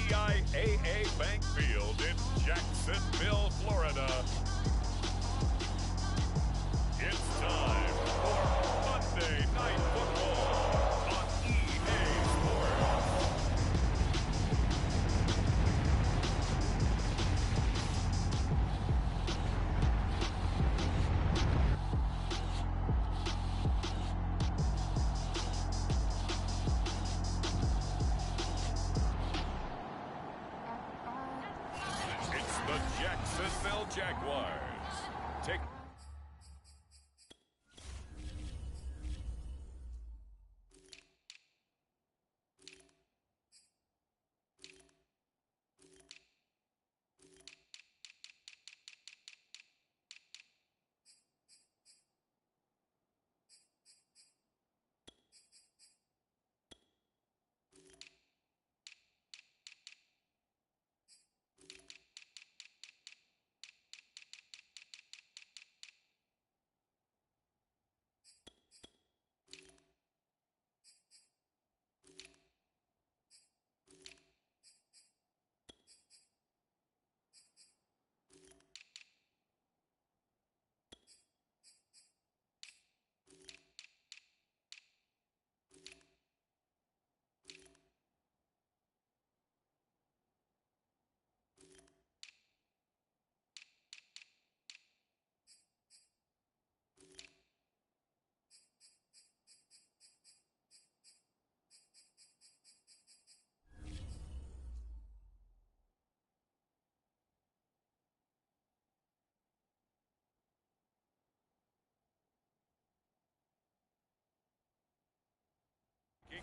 TIAA Bank Field in Jacksonville, Florida. It's time for Monday Night Football on EA Sports. It's the Jacksonville Jaguars. Take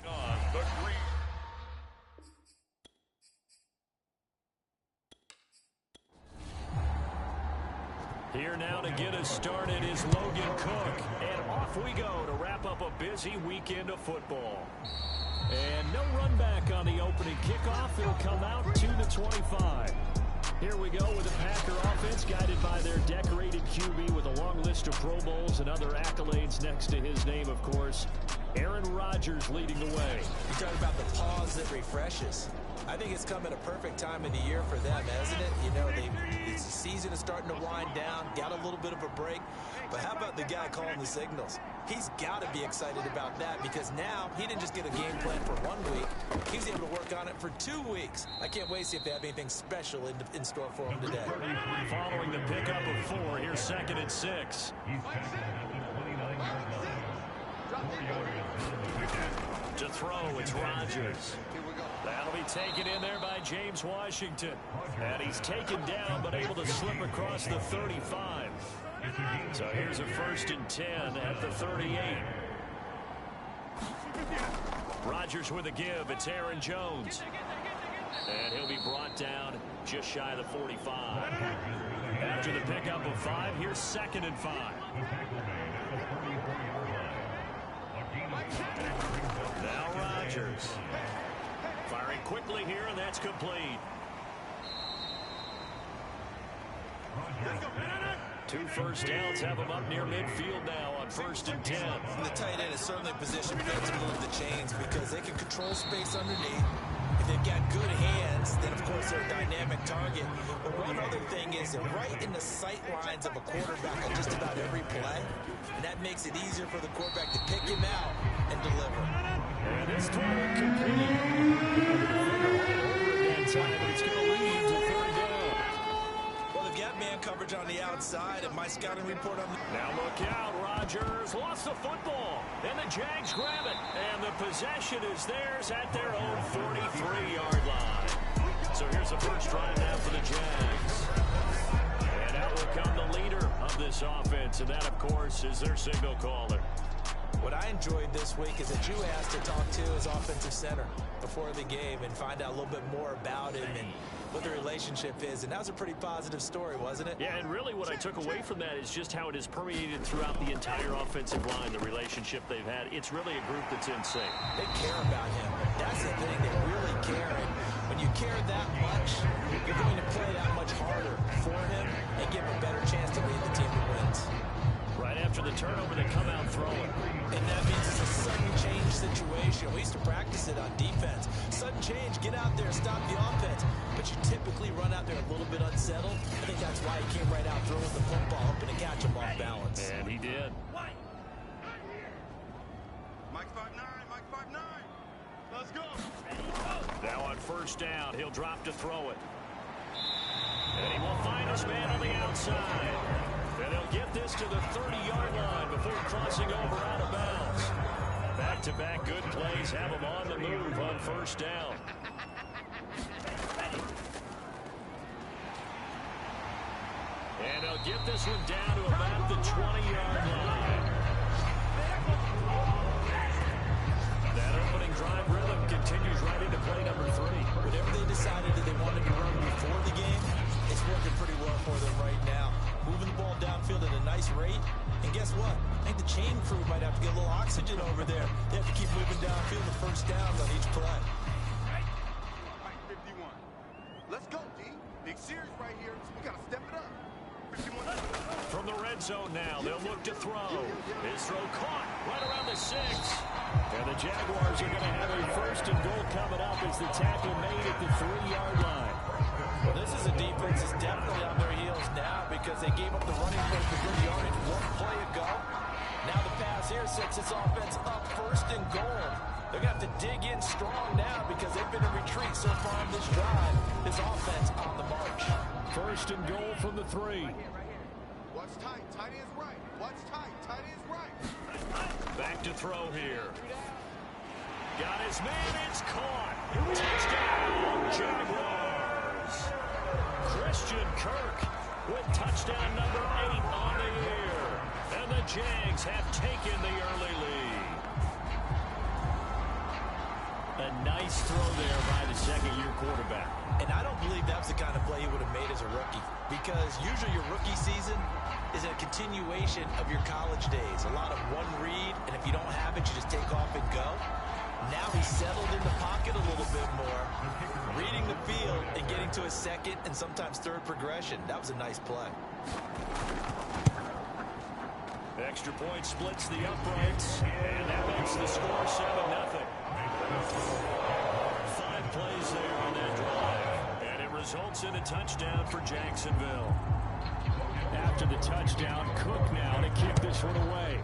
on the green. Here now to get us started is Logan Cook. And off we go to wrap up a busy weekend of football. And no run back on the opening kickoff. It'll come out 2-25. Here we go with the Packer offense guided by their decorated QB with a long list of Pro Bowls and other accolades next to his name, of course. Aaron Rodgers leading the way. You talk about the pause that refreshes. I think it's come at a perfect time of the year for them, hasn't it? You know, the season is starting to wind down, got a little bit of a break. But how about the guy calling the signals? He's got to be excited about that because now he didn't just get a game plan for 1 week. He was able to work on it for 2 weeks. I can't wait to see if they have anything special in store for him today. Following the pickup of 4, here's 2nd and 6. To throw, it's Rodgers. That'll be taken in there by James Washington. And he's taken down, but able to slip across the 35. So here's a 1st and 10 at the 38. Rodgers with a give. It's Aaron Jones. And he'll be brought down just shy of the 45. After the pickup of 5, here's 2nd and 5. Now Rodgers. Firing quickly here, and that's complete. 2 first downs have him up near midfield now on 1st and 10. The tight end is certainly positioned for them to move the chains because they can control space underneath. If they've got good hands, then of course they're a dynamic target. But one other thing is they're right in the sight lines of a quarterback on just about every play. And that makes it easier for the quarterback to pick him out and deliver. And this throw complete. That time, but it's going to lead to 3rd down. Well, they've got man coverage on the outside, and my scouting report on the... Now look out, Rodgers lost the football, and the Jags grab it, and the possession is theirs at their own 43-yard line. So here's the first drive now for the Jags. And out will come the leader of this offense, and that, of course, is their signal caller. What I enjoyed this week is that you asked to talk to his offensive center before the game and find out a little bit more about him and what the relationship is. And that was a pretty positive story, wasn't it? Yeah, and really what I took away from that is just how it has permeated throughout the entire offensive line, the relationship they've had. It's really a group that's in sync. They care about him. That's the thing. They really care. And when you care that much, you're going to play that much harder for him and give him a better chance to lead the team to wins. Right after the turnover, they come out throwing. And that means it's a sudden change situation. We used to practice it on defense. sudden change, get out there, stop the offense. But you typically run out there a little bit unsettled. I think that's why he came right out throwing the football, hoping to catch him off balance. And he did. Mike 5'9", Mike 5'9". Let's go. Now on first down, he'll drop to throw it. And he will find his man on the outside. And he'll get this to the 30-yard line before crossing over out of bounds. Back-to-back good plays have him on the move on first down. And he'll get this one down to about the 20-yard line. That opening drive rhythm continues right into play number 3. Whatever they decided that they wanted to run before the game, it's working pretty well for them right now. Moving the ball downfield at a nice rate. And guess what? I think the chain crew might have to get a little oxygen over there. They have to keep moving downfield the first downs on each play. 51. Let's go, D. Big series right here, so we got to step it up. 51. From the red zone now, they'll look to throw. His throw caught right around the 6. And the Jaguars are going to have a first and goal coming up as the tackle made at the 3-yard line. Well, this is a defense that's definitely on their heels now because they gave up the running play for good yardage one play ago. Now the pass here sets this offense up first and goal. They're going to have to dig in strong now because they've been in retreat so far on this drive. This offense on the march. First and goal from the 3. Watch tight. Tight is right. Watch tight. Tight is right. Back to throw here. Got his man. It's caught. Touchdown, Jaguars. Christian Kirk with touchdown number 8 on the year. And the Jags have taken the early lead. A nice throw there by the second-year quarterback. And I don't believe that was the kind of play he would have made as a rookie because usually your rookie season is a continuation of your college days. A lot of one read, and if you don't have it, you just take off and go. Now he's settled in the pocket a little bit more, reading the field and getting to a second and sometimes third progression. That was a nice play. Extra point splits the uprights, and that makes the score 7-0. 5 plays there on that drive, and it results in a touchdown for Jacksonville. After the touchdown, Cook now to kick this one away.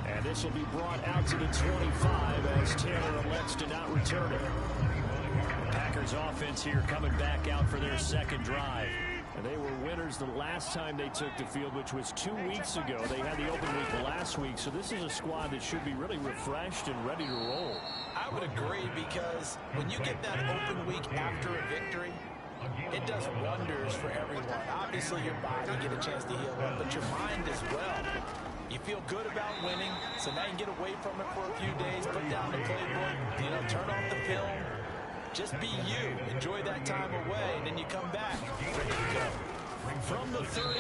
And this will be brought out to the 25 as Taylor elects to not return it. The Packers offense here coming back out for their second drive. And they were winners the last time they took the field, which was 2 weeks ago. They had the open week last week, so this is a squad that should be really refreshed and ready to roll. I would agree because when you get that open week after a victory, it does wonders for everyone. Obviously, your body get a chance to heal up, but your mind as well. You feel good about winning, so now you can get away from it for a few days, put down the playbook, turn off the film. Just be you. Enjoy that time away, and then you come back ready to go. From the 38,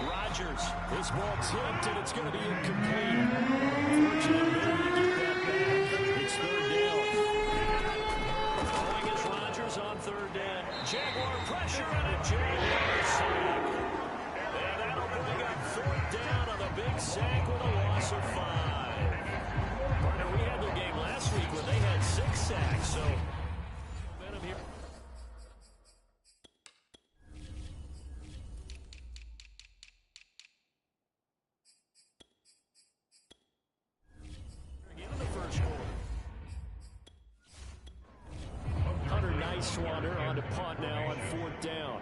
Rodgers. This ball tipped, and it's going to be incomplete. Unfortunately, able to get that back. It's third down. Throwing is Rodgers on third down. Jaguar pressure and a Jaguar sack. And that'll bring up fourth down on the big sack with a loss of 5. Partner, we had their game last week when they had 6 sacks, so here. Again in the first quarter. Hunter Nice-Swanner on to punt now on fourth down.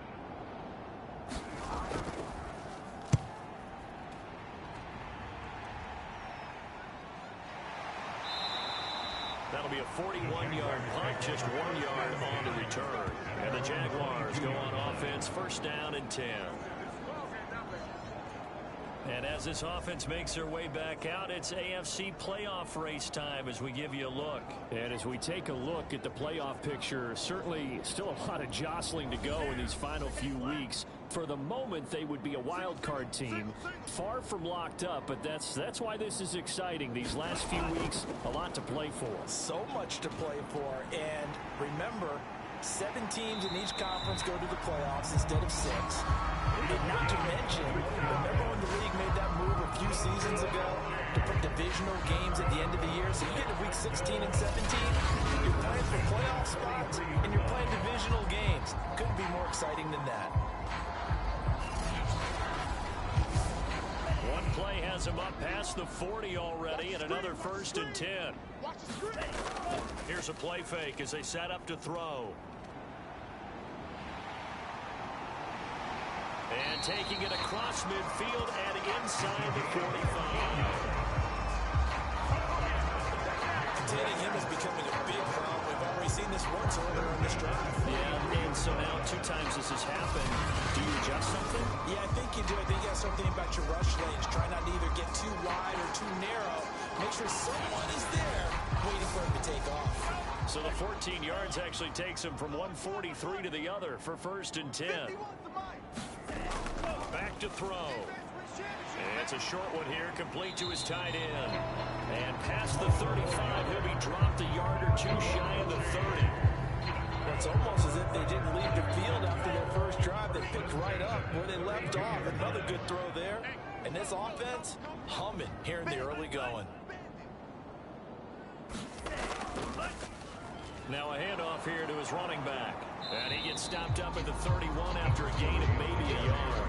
That'll be a 41-yard punt, just 1 yard on the return. And the Jaguars go on offense, first down and 10. And as this offense makes their way back out, it's AFC playoff race time as we give you a look. And as we take a look at the playoff picture, certainly still a lot of jostling to go in these final few weeks. For the moment, they would be a wild card team, far from locked up, but that's why this is exciting. These last few weeks, a lot to play for. So much to play for, and remember, 7 teams in each conference go to the playoffs instead of 6. And not to mention, remember when the league made that move a few seasons ago? to put divisional games at the end of the year. So you get to week 16 and 17, you're playing for playoff spots, and you're playing divisional games. Couldn't be more exciting than that. One play has him up past the 40 already, and another 1st and 10. Here's a play fake as they set up to throw. And taking it across midfield and inside the 45. Containing him is becoming a big problem. We've already seen this once earlier in this drive. Yeah, and so now 2 times this has happened. Do you adjust something? Yeah, I think you do. I think you have something about your rush lanes. Try not to either get too wide or too narrow. Make sure someone is there waiting for him to take off. So the 14 yards actually takes him from 143 to the other for 1st and 10. Back to throw. And it's a short one here, complete to his tight end. And past the 35, he'll be dropped a yard or 2 shy of the 30. It's almost as if they didn't leave the field after their first drive. They picked right up where they left off. Another good throw there. And this offense, humming here in the early going. Now a handoff here to his running back. And he gets stopped up at the 31 after a gain of maybe a yard.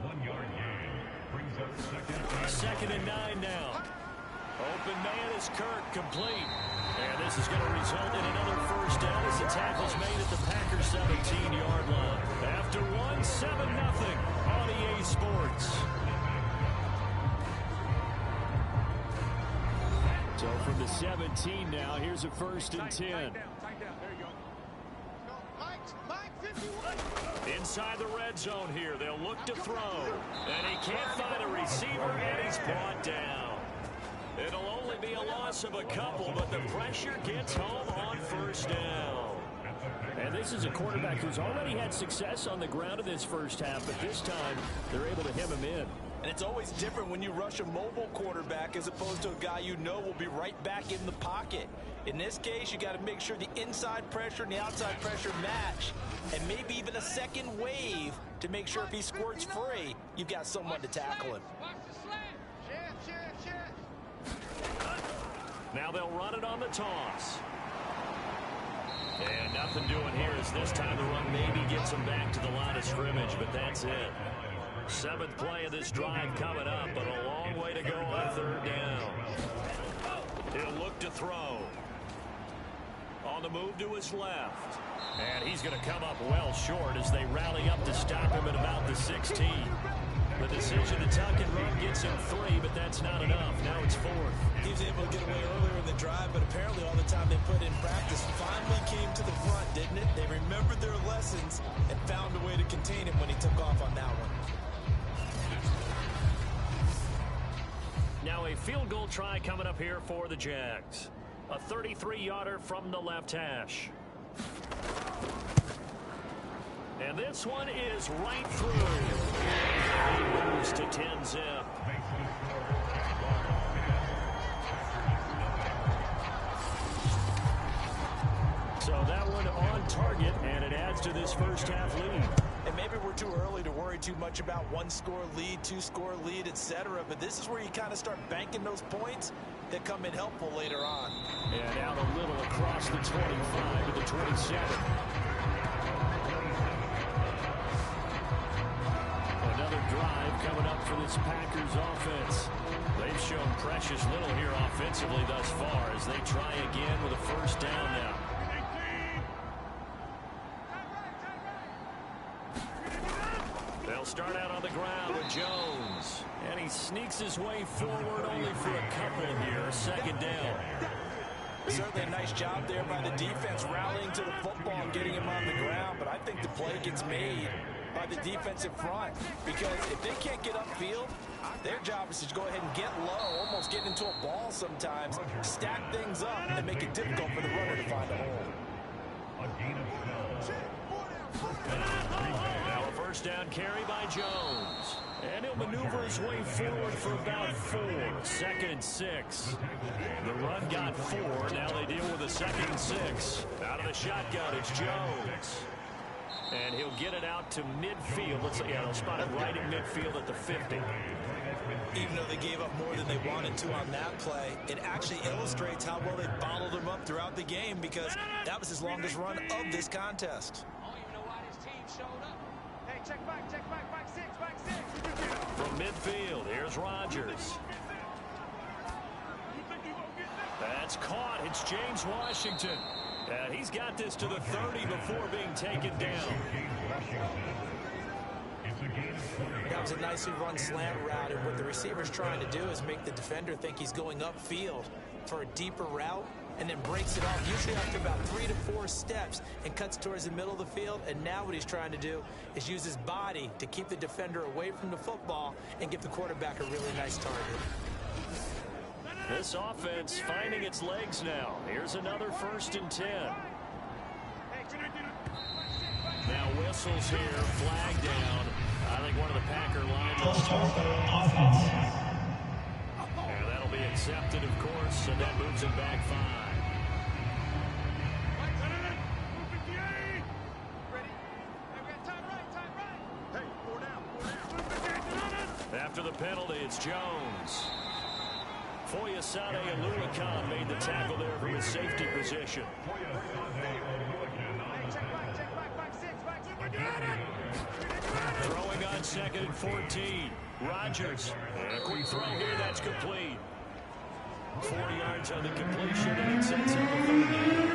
1 yard gain brings up 2nd and 9 now. Open man is Kirk, complete. And this is going to result in another 1st down as the tackle's made at the Packers 17-yard line. After 1, 7-0 on EA Sports. So from the 17 now, here's a 1st and 10. There you go. Mike, 51. Inside the red zone here, they'll look to throw. And he can't find a receiver, and he's brought down. It'll only be a loss of a couple, but the pressure gets home on 1st down. And this is a quarterback who's already had success on the ground in this first half, but this time they're able to hem him in. And it's always different when you rush a mobile quarterback as opposed to a guy you know will be right back in the pocket. In this case, you got to make sure the inside pressure and the outside pressure match. And maybe even a second wave to make sure if he squirts free, you've got someone to tackle him. Now they'll run it on the toss. And nothing doing here as this time the run maybe gets him back to the line of scrimmage, but that's it. 7th play of this drive coming up, but a long way to go on 3rd down. He'll look to throw. On the move to his left. And he's going to come up well short as they rally up to stop him at about the 16. The decision to tuck and run gets him 3, but that's not enough. Now it's 4th. He was able to get away earlier in the drive, but apparently all the time they put in practice finally came to the front, didn't it? They remembered their lessons and found a way to contain him when he took off on that one. Now a field goal try coming up here for the Jags. A 33-yarder from the left hash. And this one is right through. He moves to 10-zip. So that one on target, and it adds to this first half lead. And maybe we're too early to worry too much about 1-score lead, 2-score lead, etc. But this is where you kind of start banking those points that come in helpful later on. And out a little across the 25 to the 27. Another drive coming up for this Packers offense. They've shown precious little here offensively thus far as they try again with a 1st down now. They'll start out on the ground with Jones. And he sneaks his way forward only for a couple here. 2nd down. Certainly a nice job there by the defense rallying to the football and getting him on the ground. But I think the play gets made by the defensive front. Because if they can't get upfield, their job is to go ahead and get low, almost get into a ball sometimes, stack things up, and make it difficult for the runner to find a hole. Now a 1st down carry by Jones. And he'll maneuver his way forward for about 4. 2nd and 6. The run got 4. Now they deal with a 2nd and 6. Out of the shotgun, it's Jones. And he'll get it out to midfield. Let's say, yeah, they'll spot it right in midfield at the 50. Even though they gave up more than they wanted to on that play, it actually illustrates how well they bottled him up throughout the game, because that was his longest run of this contest. I don't even know why this team showed up. Hey, check back, back six. From midfield, here's Rodgers. That's caught. It's James Washington. He's got this to the 30 before being taken down. That was a nicely run slant route, and what the receiver's trying to do is make the defender think he's going upfield for a deeper route, and then breaks it off, usually after about 3 to 4 steps, and cuts towards the middle of the field. And now what he's trying to do is use his body to keep the defender away from the football and give the quarterback a really nice target. This offense finding its legs now. Here's another 1st and 10. Now whistles here, flag down. I think one of the Packer linemen. And that'll be accepted, of course, and that moves it back 5. After the penalty, it's Jones. Foyesade Aluakan made the tackle there from his safety position. Throwing on 2nd and 14. Rodgers. And a quick throw here. That's complete. 4 yards on the completion, and it sets up a 3rd down.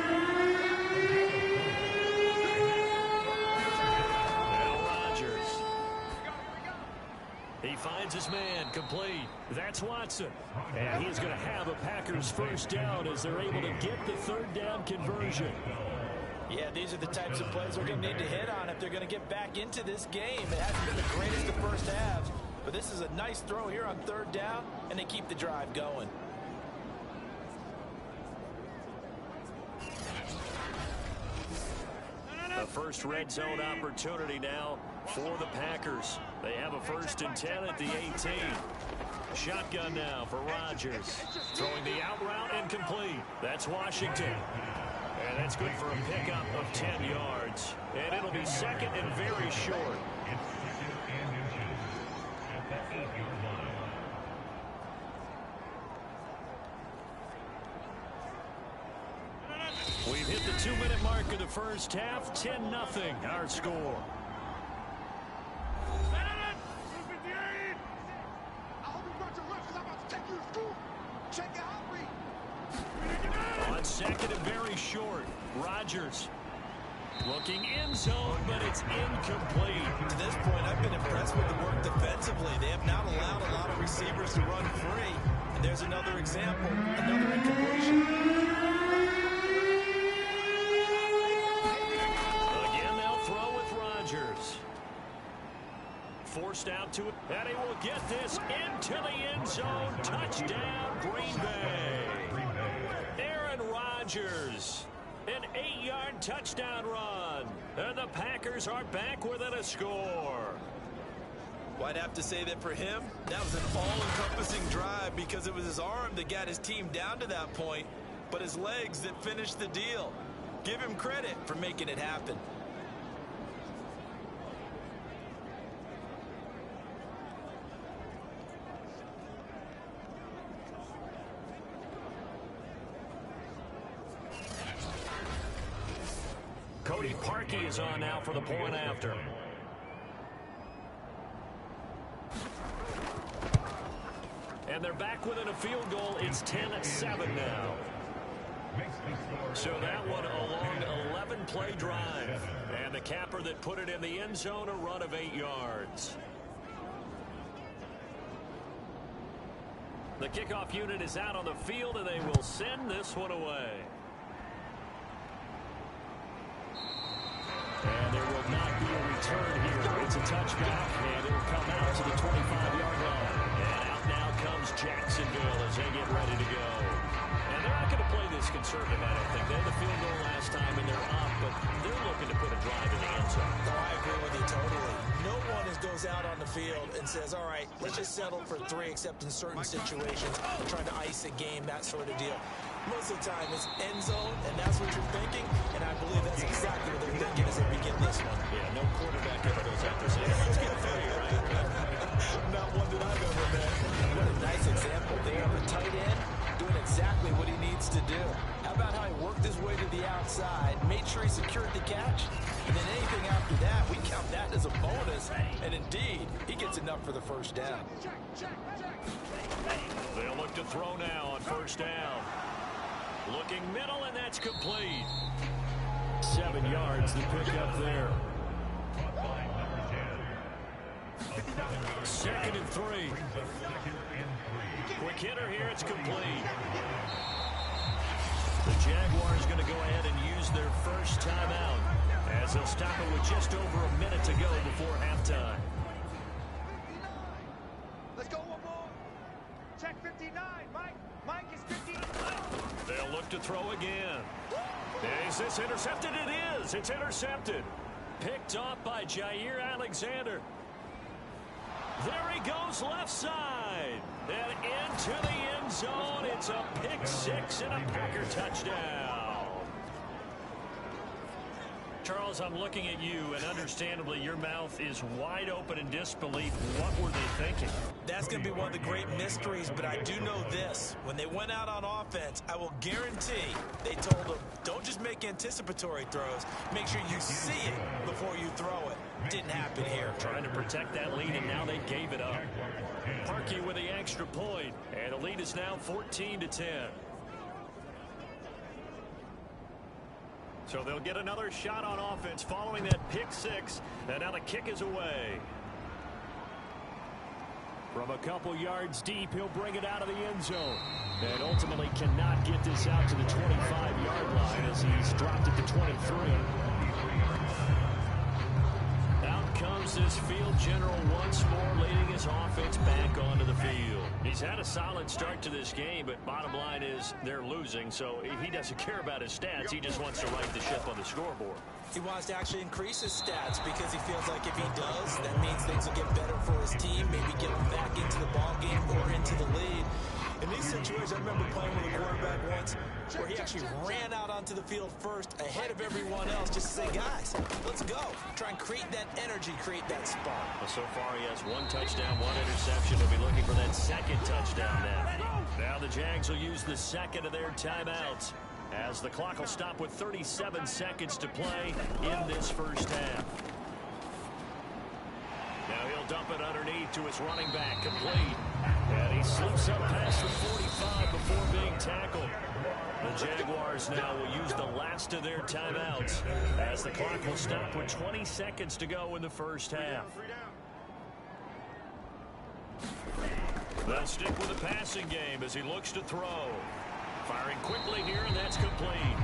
Now Rodgers. He finds his man, complete. That's Watson. And he's going to have a Packers 1st down as they're able to get the 3rd down conversion. Yeah, these are the types of plays they're going to need to hit on if they're going to get back into this game. It hasn't been the greatest of first halves, but this is a nice throw here on 3rd down, and they keep the drive going. A first red zone opportunity now for the Packers. They have a 1st and 10 at the 18. Shotgun now for Rodgers. Throwing the out route and complete. That's Washington. And that's good for a pickup of 10 yards. And it'll be 2nd and very short. It's 2nd and inches at the 8-yard line. We've hit the 2-minute mark of the first half. 10-0 our score. On 2nd and very short, Rodgers looking end zone, but it's incomplete. To this point, I've been impressed with the work defensively. They have not allowed a lot of receivers to run free. And there's another example, another incompletion. Again, they'll throw with Rodgers. Forced out to it, and he will get this into the end zone. Touchdown, Green Bay. Aaron Rodgers, an 8-yard touchdown run. And the Packers are back within a score. Well, I'd have to say that for him, that was an all-encompassing drive, because it was his arm that got his team down to that point, but his legs that finished the deal. Give him credit for making it happen. Cody Parkey is on now for the point after. And they're back within a field goal. It's 10-7 now. So that one a long 11-play drive. And the capper that put it in the end zone, a run of 8 yards. The kickoff unit is out on the field, and they will send this one away. And there will not be a return here. It's a touchback, and it'll come out to the 25-yard line. And out now comes Jacksonville as they get ready to go. And they're not going to play this conservative, I don't think. They had the field goal last time, and they're up, but they're looking to put a drive in the end zone. No, I agree with you totally. No one goes out on the field and says, all right, let's just settle for 3, except in certain situations, trying to ice a game, that sort of deal. Most of the time it's end zone, and that's what you're thinking, and I believe that's exactly what they're thinking as they begin this one. Yeah, no quarterback ever goes out there saying, let's get 3, right? Not one that I've ever met. What a nice example. They have a tight end doing exactly what he needs to do. How about how he worked his way to the outside, made sure he secured the catch, and then anything after that, we count that as a bonus, and indeed, he gets enough for the first down. They'll look to throw now on first down. Looking middle, and that's complete. 7 yards to pick up there. 2nd and 3. Quick hitter here, it's complete. The Jaguars going to go ahead and use their first timeout as they'll stop it with just over a minute to go before halftime. Let's go one more. Check 59, Mike. Mike is 59. They'll look to throw again. Is this intercepted? It is. It's intercepted. Picked off by Jair Alexander. There he goes left side. And into the end zone. It's a pick 6 and a Packer touchdown. Charles, I'm looking at you, and understandably your mouth is wide open in disbelief. What were they thinking? That's going to be one of the great mysteries, but I do know this. When they went out on offense, I will guarantee they told them, don't just make anticipatory throws. Make sure you see it before you throw it. Didn't happen here. Trying to protect that lead, and now they gave it up. Parkey with the extra point, and the lead is now 14-10. So they'll get another shot on offense following that pick 6, and now the kick is away. From a couple yards deep, he'll bring it out of the end zone. And ultimately cannot get this out to the 25-yard line as he's dropped it to 23. Out comes this field general once more, leading his offense back onto the field. He's had a solid start to this game, but bottom line is they're losing, so he doesn't care about his stats. He just wants to right the ship on the scoreboard. He wants to actually increase his stats because he feels like if he does, that means things will get better for his team, maybe get him back into the ball game or into the lead. In these situations, I remember playing with a quarterback once where he actually ran out onto the field first ahead of everyone else just to say, guys, let's go. Try and create that energy, create that spark. Well, so far he has 1 touchdown, 1 interception. He'll be looking for that 2nd touchdown now. Now the Jags will use the 2nd of their timeouts as the clock will stop with 37 seconds to play in this first half. Now he'll dump it underneath to his running back, complete. And he slips up past the 45 before being tackled. The Jaguars now will use the last of their timeouts as the clock will stop with 20 seconds to go in the first half. They'll stick with the passing game as he looks to throw. Firing quickly here, and that's complete.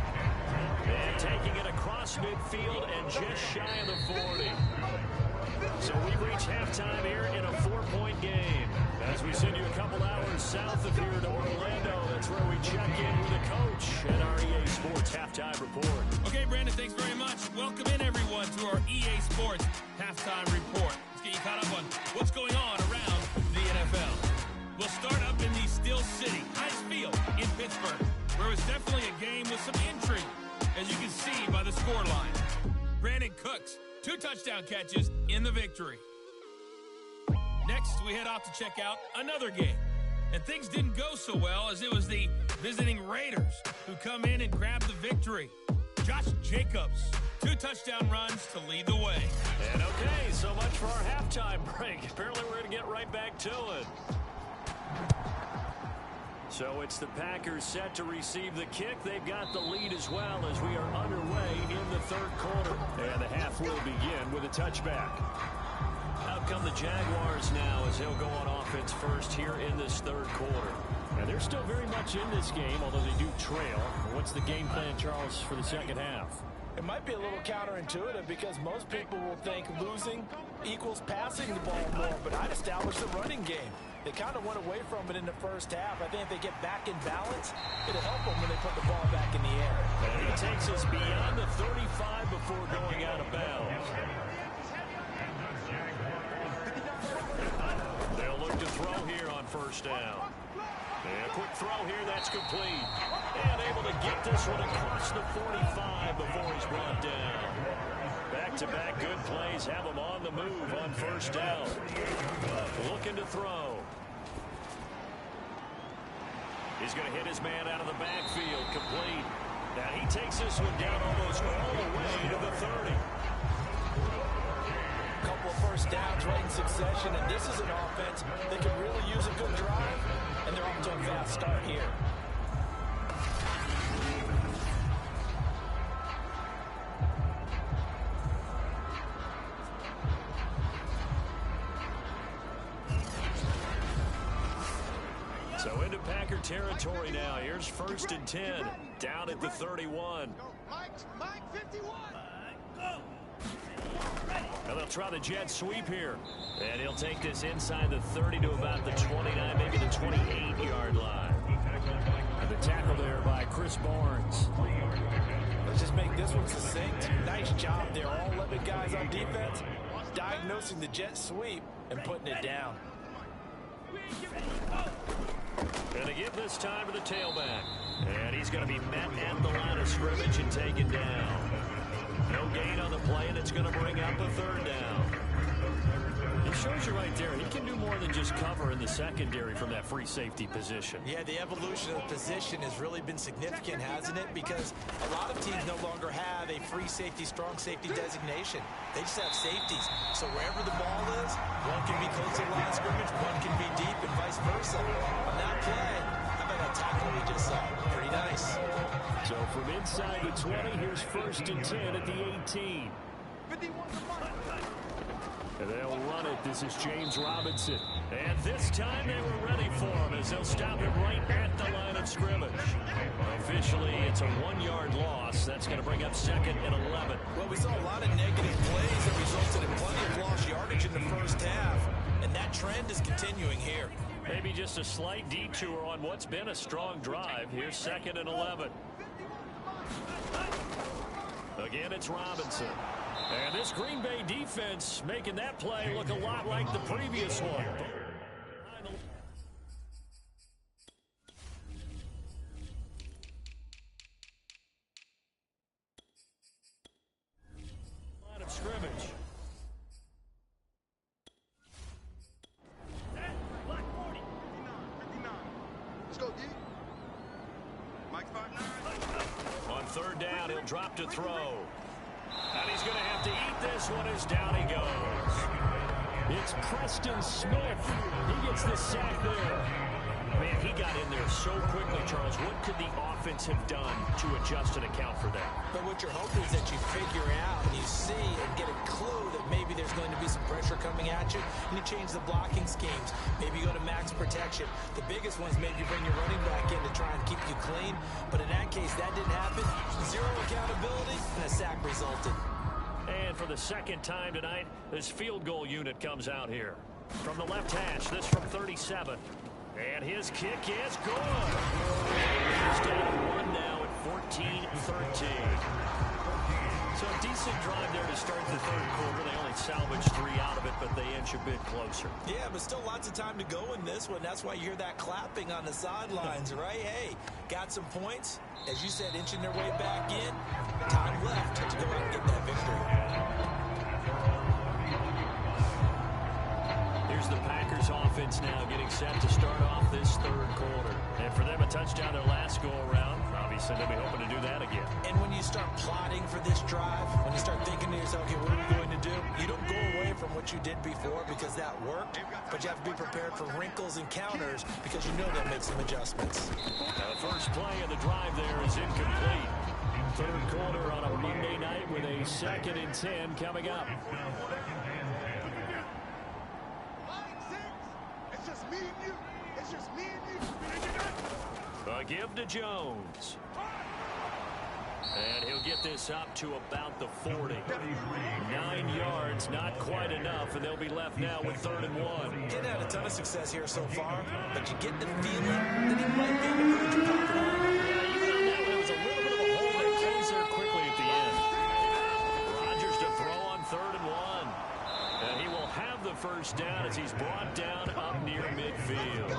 And taking it across midfield and just shy of the 40. So we've reached halftime here in a 4-point game. As we send you a couple hours south of here to Orlando, that's where we check in with the coach at our EA Sports Halftime Report. Okay, Brandon, thanks very much. Welcome in, everyone, to our EA Sports Halftime Report. Let's get you caught up on what's going on around the NFL. We'll start up in the Steel City, Heinz Field in Pittsburgh, where it was definitely a game with some intrigue, as you can see by the scoreline. Brandon Cooks, 2 touchdown catches in the victory. Next, we head off to check out another game. And things didn't go so well as it was the visiting Raiders who come in and grab the victory. Josh Jacobs, 2 touchdown runs to lead the way. And okay, so much for our halftime break. Apparently we're going to get right back to it. So it's the Packers set to receive the kick. They've got the lead as well as we are underway in the 3rd quarter. And the half will begin with a touchback. Out come the Jaguars now as he'll go on offense first here in this 3rd quarter. And they're still very much in this game, although they do trail. What's the game plan, Charles, for the 2nd half? It might be a little counterintuitive because most people will think losing equals passing the ball more, but I'd establish the running game. They kind of went away from it in the first half. I think if they get back in balance, it'll help them when they put the ball back in the air. And he takes us beyond the 35 before going out of bounds. They'll look to throw here on first down. And a quick throw here, that's complete. And able to get this one across the 45 before he's brought down. Back-to-back good plays have him on the move on first down. Looking to throw. He's going to hit his man out of the backfield, complete. Now he takes this one down almost all the way to the 30. Couple of first downs right in succession, and this is an offense that can really use a good drive, and they're off to a fast start here. So into Packer territory now. Here's 1st and 10, down at the 31. Mike 51. And they'll try the jet sweep here. And he'll take this inside the 30 to about the 29, maybe the 28-yard line. And the tackle there by Chris Barnes. Let's just make this one succinct. Nice job there. All 11 guys on defense diagnosing the jet sweep and putting it down. And to give this time to the tailback. And he's going to be met at the line of scrimmage and taken down. No gain on the play, and it's going to bring up a 3rd down. It shows you right there, he can do more than just cover in the secondary from that free safety position. Yeah, the evolution of the position has really been significant, hasn't it? Because a lot of teams no longer have a free safety, strong safety designation. They just have safeties. So wherever the ball is, one can be close to the line of scrimmage, one can be deep, and vice versa. On that play, how about that tackle we just saw? Pretty nice. So from inside the 20, here's 1st and 10 at the 18. 51 to Mike. And they'll run it. This is James Robinson. And this time they were ready for him as they'll stop him right at the line of scrimmage. Officially, it's a 1-yard loss. That's going to bring up 2nd and 11. Well, we saw a lot of negative plays that resulted in plenty of lost yardage in the first half. And that trend is continuing here. Maybe just a slight detour on what's been a strong drive. Here's 2nd and 11. Again, it's Robinson. And this Green Bay defense making that play look a lot like the previous one. Line of scrimmage. Let's go, D. Mike's 5'9". On 3rd down, he'll drop to throw. And he's going to have to eat this one as down he goes. It's Preston Smith. He gets the sack there. Man, he got in there so quickly, Charles. What could the offense have done to adjust and account for that? But what you're hoping is that you figure out and you see and get a clue that maybe there's going to be some pressure coming at you, and you change the blocking schemes. Maybe you go to max protection. The biggest ones, maybe you bring your running back in to try and keep you clean. But in that case, that didn't happen. Zero accountability, and a sack resulted. And for the 2nd time tonight, this field goal unit comes out here. From the left hash, this from 37. And his kick is good. He's down 1 now at 14-13. So a decent drive there to start the 3rd quarter. They only salvaged 3 out of it, but they inch a bit closer. Yeah, but still lots of time to go in this one. That's why you hear that clapping on the sidelines, right? Hey, got some points. As you said, inching their way back in. Time left to go out and get that victory. Here's the Packers offense now getting set to start off this 3rd quarter. And for them, a touchdown their last go-around. Obviously, they'll be hoping to do that again. And when you start plotting for this drive, when you start thinking to yourself, okay, what are we going to do? You don't go away from what you did before because that worked, but you have to be prepared for wrinkles and counters because you know they'll make some adjustments. Now, the first play of the drive there is incomplete. 3rd quarter on a Monday night with a 2nd and 10 coming up. It's just me and you. It's just me and you. A give to Jones. And he'll get this up to about the 40. 9 yards, not quite enough, and they'll be left now with 3rd and 1. Didn't have a ton of success here so far, but you get the feeling that he might be able to put your pocket on. Yeah, even on that one, it was a little bit of a hole that closed there quickly at the end. Rodgers to throw on 3rd and 1. And he will have the first down as he's brought down up near midfield.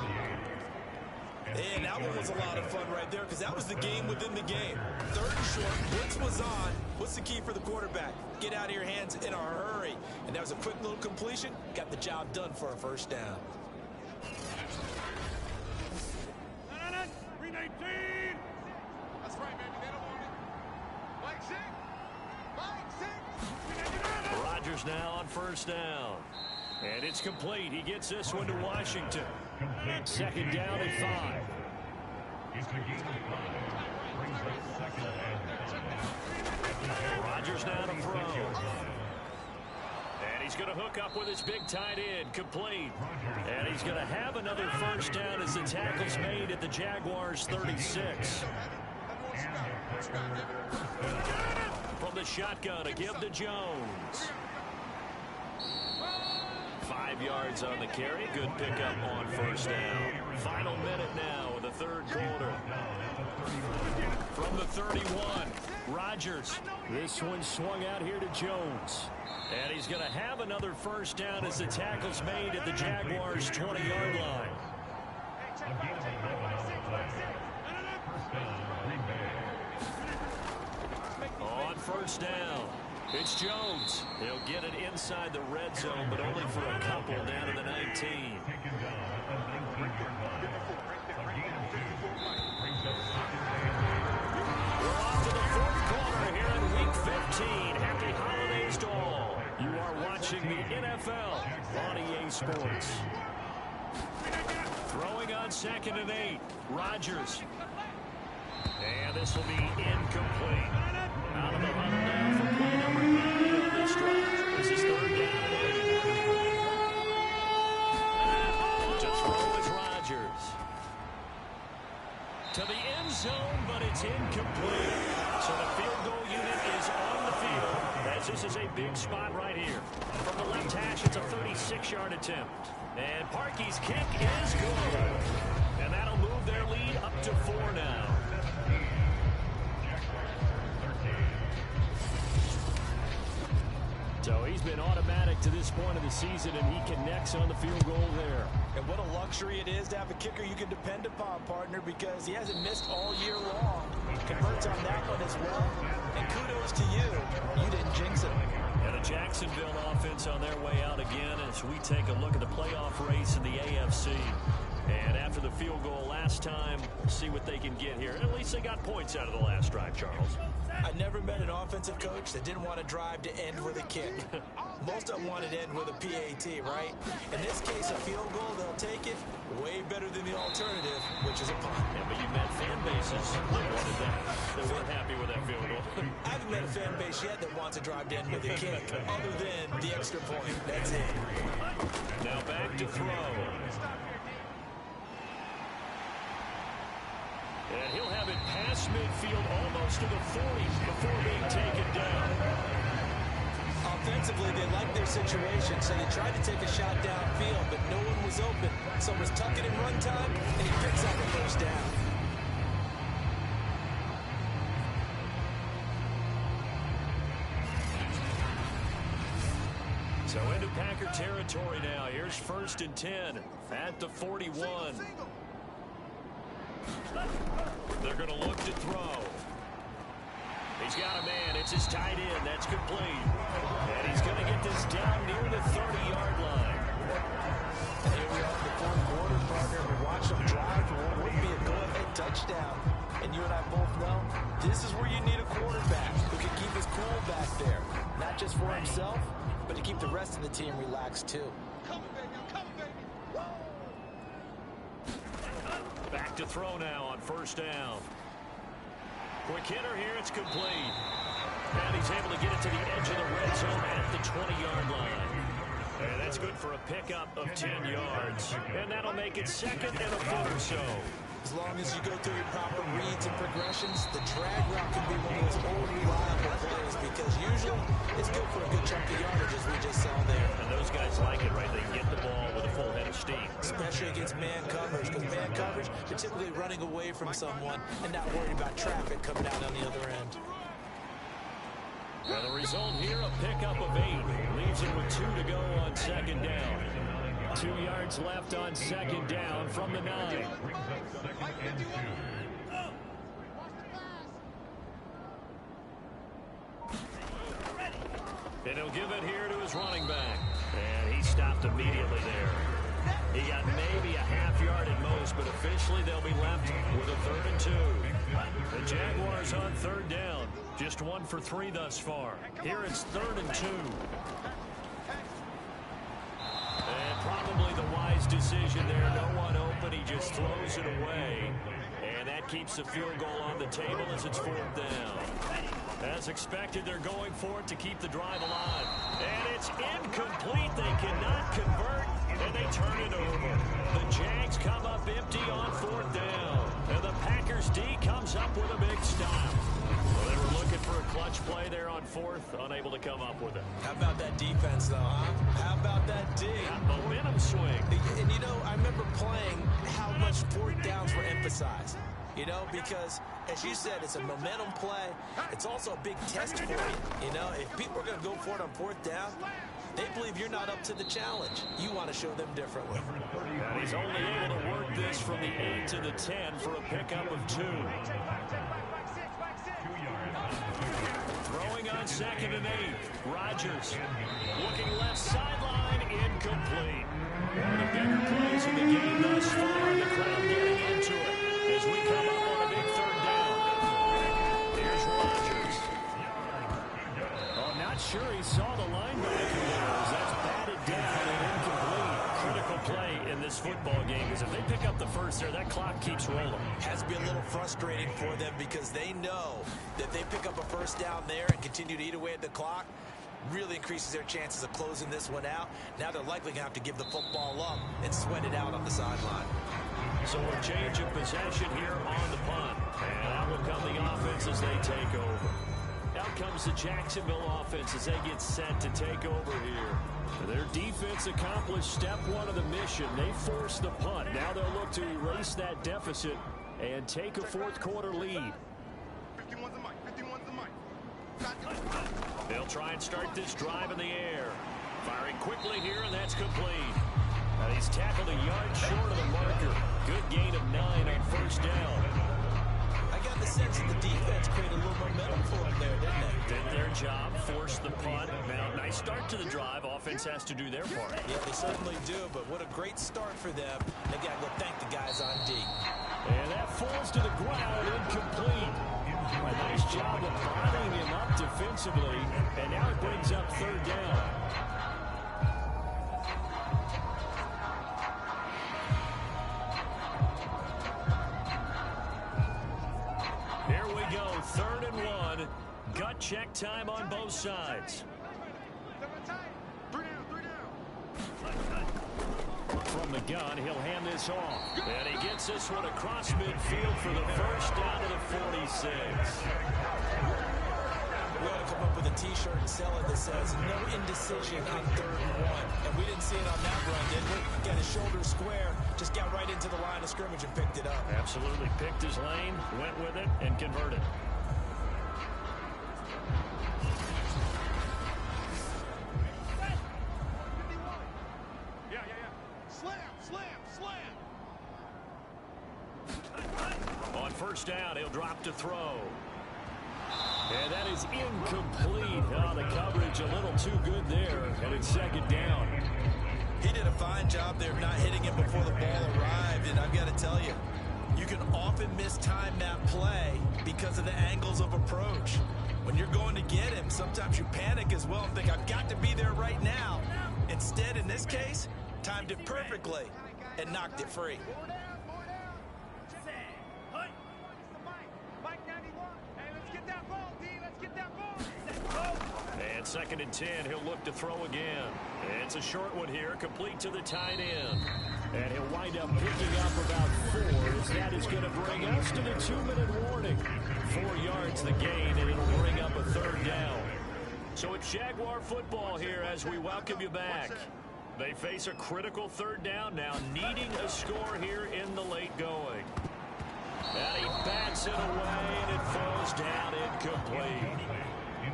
And that one was a lot of fun right there because that was the game within the game. Third and short, blitz was on. What's the key for the quarterback? Get out of your hands in a hurry. And that was a quick little completion. Got the job done for a first down. Green 18. That's right, baby. They don't want it. Mike 6. Mike 6. Rodgers now on first down. And it's complete. He gets this one to Washington. Second down at 5. It's a game of 5. Brings up second and 5. Rodgers now to throw. And he's going to hook up with his big tight end. Complete. And he's going to have another first down as the tackle's made at the Jaguars 36. From the shotgun, a give to Jones. 5 yards on the carry. Good pickup on first down. Final minute now of the third quarter. From the 31, Rodgers. This one swung out here to Jones. And he's going to have another first down as the tackle's made at the Jaguars' 20-yard line. On first down, it's Jones. He'll get it inside the red zone, but only for a couple down to the 19. We're off to the fourth quarter here in Week 15. Happy holidays to all. You are watching the NFL on EA Sports. Throwing on second and 8. Rodgers. And this will be incomplete. Out of the huddle now for play number 9 on this drive. This is third down and 8. To throw is Rodgers. To the end zone, but it's incomplete. So the field goal unit is on the field, as this is a big spot right here. From the left hash, it's a 36-yard attempt. And Parkey's kick is good. And that'll move their lead up to 4 now. So he's been automatic to this point of the season, and he connects on the field goal there. And what a luxury it is to have a kicker you can depend upon, partner, because he hasn't missed all year long. Converts on that one as well. And kudos to you. You didn't jinx it. And a Jacksonville offense on their way out again as we take a look at the playoff race in the AFC. And after the field goal last time, see what they can get here. At least they got points out of the last drive, Charles. I never met an offensive coach that didn't want to drive to end with a kick. Most of them wanted to end with a PAT, right? In this case, a field goal, they'll take it way better than the alternative, which is a punt. Yeah, but you met fan bases that wanted that. They weren't happy with that field goal. I haven't met a fan base yet that wants to drive to end with a kick, other than the extra point. That's it. Now back to throw. And he'll have it past midfield almost to the 40 before being taken down. Offensively, they liked their situation, so they tried to take a shot downfield, but no one was open. So it was tuck it in run time, and he picks up a first down. So into Packer territory now. Here's first and 10 at the 41. They're going to look to throw. He's got a man. It's his tight end. That's complete. And he's going to get this down near the 30-yard line. And here we are in the fourth quarter, partner. We watch them drive for what would be a go-ahead touchdown. And you and I both know this is where you need a quarterback who can keep his cool back there. Not just for himself, but to keep the rest of the team relaxed, too. Come on, baby. Come on, baby. Back to throw now on first down. Quick hitter here. It's complete. And he's able to get it to the edge of the red zone at the 20-yard line. And that's good for a pickup of 10 yards. And that'll make it second and a foot or so. As long as you go through your proper reads and progressions, the drag route can be one of those old reliable plays because usually it's good for a good chunk of yardage as we just saw there. And those guys like it, right? They get the ball with a full head of steam. Especially against man coverage, because man coverage, they're typically running away from someone and not worried about traffic coming out on the other end. Now the result here, a pickup of 8. Leaves him with 2 to go on second down. 2 yards left on second down from the 9. And he'll give it here to his running back. And he stopped immediately there. He got maybe a half yard at most, but officially they'll be left with a 3rd and 2. The Jaguars on 3rd down. Just 1 for 3 thus far. Here it's 3rd and 2. And probably the wise decision there. No one open. He just throws it away. And that keeps the field goal on the table as it's 4th down. As expected, they're going for it to keep the drive alive. And it's incomplete. They cannot convert, and they turn it over. The Jags come up empty on 4th down. And the Packers D comes up with a big stop. Well, they were looking for a clutch play there on 4th, unable to come up with it. How about that defense, though, huh? How about that D? Got momentum swing. And, you know, I remember playing how much 4th downs were emphasized. You know, because, as you said, it's a momentum play. It's also a big test for you. You know, if people are going to go for it on 4th down, they believe you're not up to the challenge. You want to show them differently. And he's only able to work this from the 8 to the 10 for a pickup of 2. Throwing on 2nd and 8. Rodgers looking left sideline, incomplete. One of the bigger plays in the game thus far. The crowd getting into it as we come up on a big 3rd down. Here's Rodgers. Oh, not sure he saw the linebacker there as that's batted down and incomplete. Critical play in this football game because if they pick up the first there, that clock keeps rolling. Has to be a little frustrating for them because they know that they pick up a 1st down there and continue to eat away at the clock. Really increases their chances of closing this one out. Now they're likely going to have to give the football up and sweat it out on the sideline. So a change of possession here on the punt. And out will come the offense as they take over. Out comes the Jacksonville offense as they get set to take over here. Their defense accomplished step 1 of the mission. They forced the punt. Now they'll look to erase that deficit and take a 4th quarter lead. 51's the mic. 51's the mic. They'll try and start this drive in the air. Firing quickly here, and that's complete. And he's tackled a yard short of the marker. Good gain of 9 on 1st down. I got the sense that the defense created a little momentum for them there, didn't they? Did their job, forced the punt. Now, nice start to the drive. Offense has to do their part. Yeah, they certainly do, but what a great start for them. They got to go thank the guys on D. And that falls to the ground, incomplete. A nice job of bottling him up defensively, and now it brings up 3rd down. Here we go, 3rd and 1. Gut check time on both sides. 3 down, 3 down. From the gun, he'll hand this off. And he gets this one across midfield for the 1st down to the 46. We ought to come up with a T-shirt and sell it that says, no indecision on 3rd and 1. And we didn't see it on that run, did we? Got his shoulder square, just got right into the line of scrimmage and picked it up. Absolutely picked his lane, went with it, and converted. On 1st down, he'll drop to throw. And that is incomplete. Oh, the coverage a little too good there, and it's 2nd down. He did a fine job there of not hitting him before the ball arrived, and I've got to tell you, you can often mistime that play because of the angles of approach. When you're going to get him, sometimes you panic as well and think, I've got to be there right now. Instead, in this case, timed it perfectly and knocked it free. And 2nd and 10, he'll look to throw again. It's a short one here, complete to the tight end. And he'll wind up picking up about 4, as that is going to bring us to the 2-minute warning. 4 yards the gain, and it'll bring up a 3rd down. So it's Jaguar football here as we welcome you back. They face a critical 3rd down now, needing a score here in the late going. And he bats it away, and it falls down incomplete.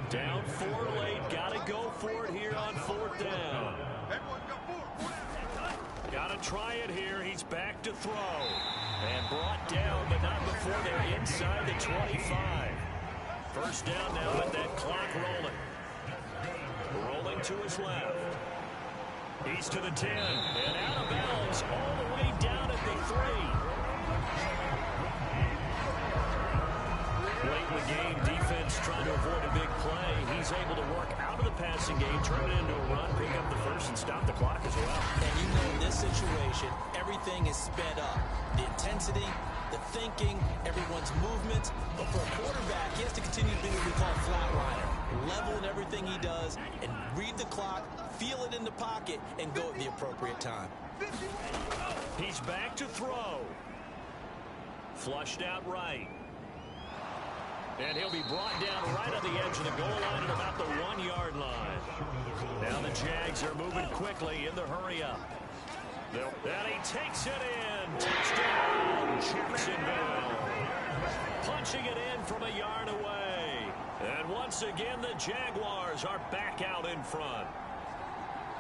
Down 4 late, got to go for it here on 4th down. Got to try it here. He's back to throw. And brought down, but not before they're inside the 25. 1st down now with that clock rolling. Rolling to his left. He's to the 10. And out of bounds all the way down at the 3. Late in the game, defense trying to avoid a big play. He's able to work out of the passing game, turn it into a run, pick up the first, and stop the clock as well. And you know, in this situation, everything is sped up. The intensity, the thinking, everyone's movement. But for a quarterback, he has to continue to be what we call a flatliner. Level in everything he does and read the clock, feel it in the pocket, and go at the appropriate time. He's back to throw. Flushed out right. And he'll be brought down right on the edge of the goal line at about the 1-yard line. Now the Jags are moving quickly in the hurry-up. And he takes it in. Touchdown, Jacksonville. Punching it in from a yard away. And once again, the Jaguars are back out in front.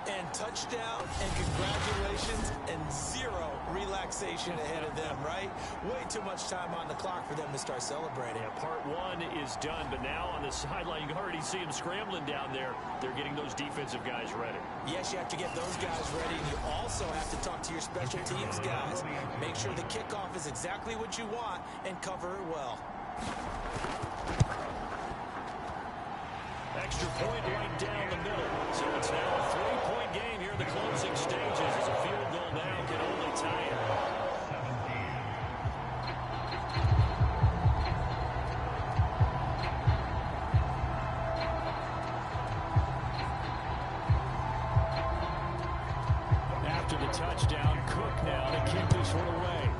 And touchdown, and congratulations, and zero relaxation ahead of them, right? Way too much time on the clock for them to start celebrating. Yeah, part one is done, but now on the sideline, you can already see them scrambling down there. They're getting those defensive guys ready. Yes, you have to get those guys ready, and you also have to talk to your special teams guys. Make sure the kickoff is exactly what you want, and cover it well. Extra point right down the middle. So it's now a 3-point game here in the closing stages as a field goal now can only tie it. After the touchdown, Cook now to kick this one away.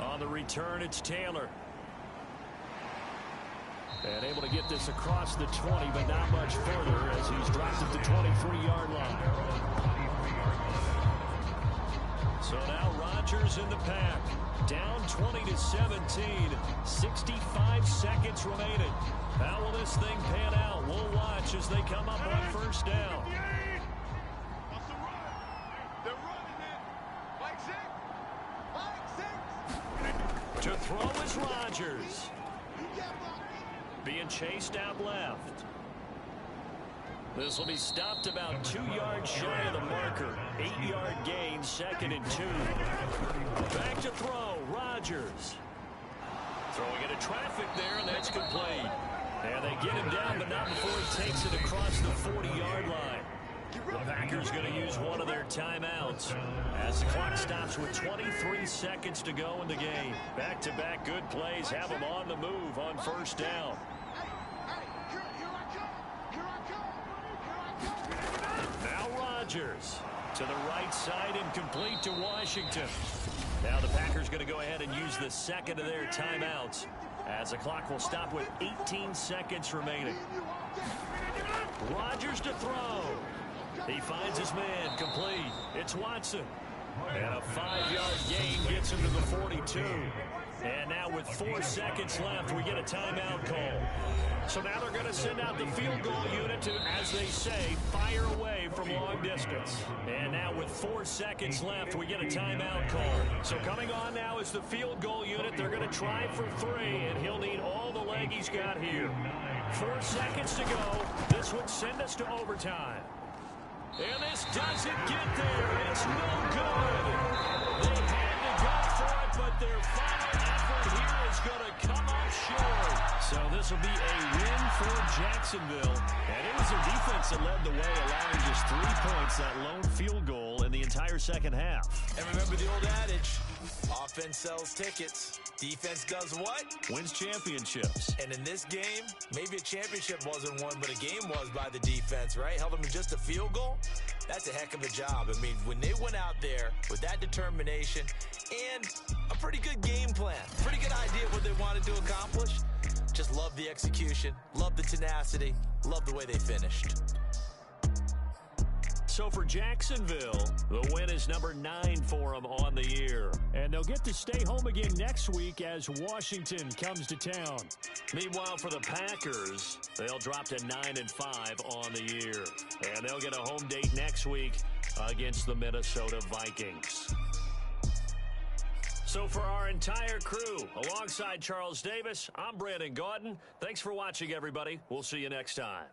On the return, it's Taylor. And able to get this across the 20, but not much further as he's dropped at the 23-yard line. So now Rodgers in the pack. Down 20-17. 65 seconds remaining. How will this thing pan out? We'll watch as they come up on first down. They're running it. Like six. To throw is Rodgers. Being chased out left. This will be stopped about 2 yards shy of the marker. 8-yard gain, 2nd and 2. Back to throw, Rodgers. Throwing into traffic there, and that's complete. And they get him down, but not before he takes it across the 40-yard line. The Packers going to use one of their timeouts as the clock stops with 23 seconds to go in the game. Back-to-back good plays have them on the move on first down. Now Rodgers to the right side and complete to Washington. Now the Packers going to go ahead and use the second of their timeouts as the clock will stop with 18 seconds remaining. Rodgers to throw. He finds his man, complete. It's Watson. And a 5-yard gain gets him to the 42. And now with 4 seconds left, we get a timeout call. So now they're going to send out the field goal unit to, as they say, fire away from long distance. And now with 4 seconds left, we get a timeout call. So coming on now is the field goal unit. They're going to try for 3, and he'll need all the leg he's got here. 4 seconds to go. This would send us to overtime. And this doesn't get there. It's no good. They had to go for it, but their final effort here is going to come up short. So this will be a win for Jacksonville. And it was their defense that led the way, allowing just 3 points, that lone field goal in the entire second half. And remember the old adage, offense sells tickets. Defense does what? Wins championships. And in this game, maybe a championship wasn't won, but a game was by the defense, right? Held them to just a field goal. That's a heck of a job. I mean, when they went out there with that determination and a pretty good game plan, pretty good idea of what they wanted to accomplish, just love the execution, love the tenacity, love the way they finished. So for Jacksonville, the win is number 9 for them on the year. And they'll get to stay home again next week as Washington comes to town. Meanwhile, for the Packers, they'll drop to 9-5 on the year. And they'll get a home date next week against the Minnesota Vikings. So for our entire crew, alongside Charles Davis, I'm Brandon Gaudin. Thanks for watching, everybody. We'll see you next time.